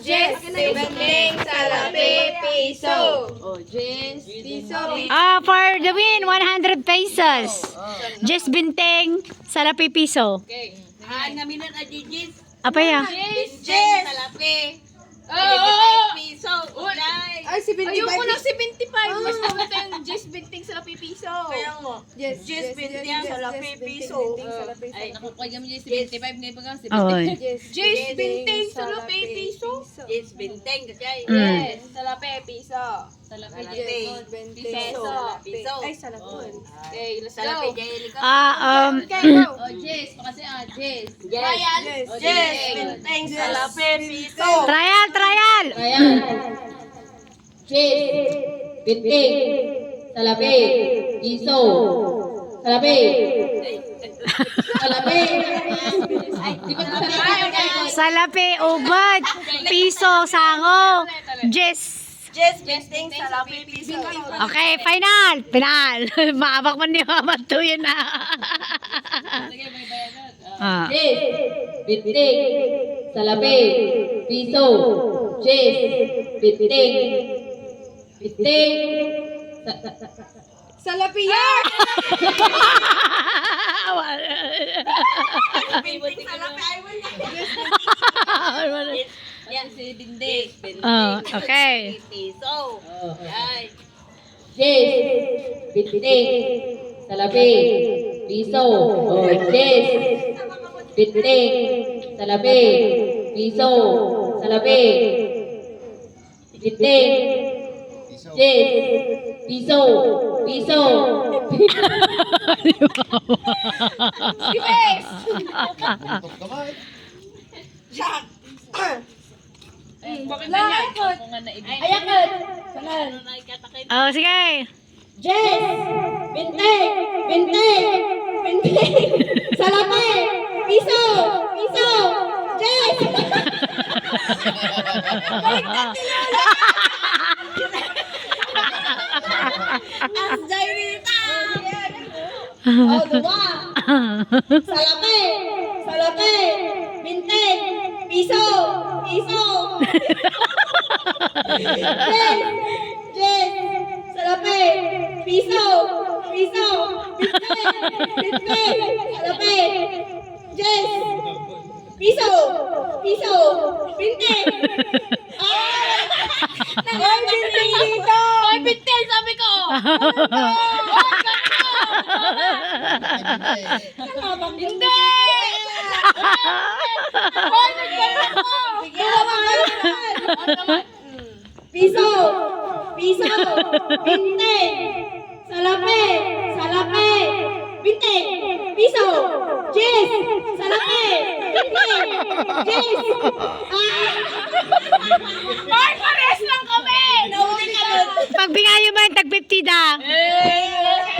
Jess, Binting, Salapi, Piso. Oh, Jess, Piso. For the win, 100 pesos. Jess Binting, Salapi Piso. Okay. Naminat na Jess. Apa ya? Jess, Salapi. 75 piso. Ay, 75. Ayoko ng 75. Mas maganda yung Jess Binting Salapi Piso. Kaya mo. Yes, Jess Binting Salapi Piso. Ay, Nakukuha kami yung 75 ngayon pag Oy. Jess Binting Salapi Piso. Jess Binting kasi ay. Mm. Yes, Salapi Piso. Salapi Piso. Piso. Ay, salapon. Okay, let's go. Okay, go. Oh, Jess. Kasi Jess. Ryan. Yes. Jess Binting Salapi Piso. Trial, trial. Ayan. Jess. Binting. Salapi. Piso. Salapi. Salapi. Ay, di ba salapi? Salapi, ubat, piso, sango. Jess. Jess Binting Salapi Piso. Okay, final. Final. Maabak man ni Mama to yun na. Jess. Binting. Salapi. Piso. Jess. Binting. Binting. Salapiyan! Binting Salapi. Yan si Binting. Okay. Piso. Yan. Jess. Binting. Salapi. Piso. Oh, Jess. Binting. Salapi. Piso. Salapi. Binting. Jess. Piso. Piso. Bakit ganyan? Ako nga naibig. Ayakot. Oh, sige. Jess. Binting. Binting. Binting. Salapi. Piso. Piso. Jess. As Jairita. Oh, dua. Salapi. Salapi. Binting. Piso. Piso. Jess. Jess. Salapi. Piso. Piso. Binting. Binting. Salapi. Jess. Piso. Piso. Binting. Ay, Binting dito. Ay, Binting, sabi ko. Hindi. Hoy, nagkaroon ako. Piso. Piso. Binting. Salapi. Salapi. Binting. Piso. Jess. Salapi. Binting. Jess. Ay, pares lang kami. Nauli ka doon. Pagbigay mo yung tag 50 da. Eh,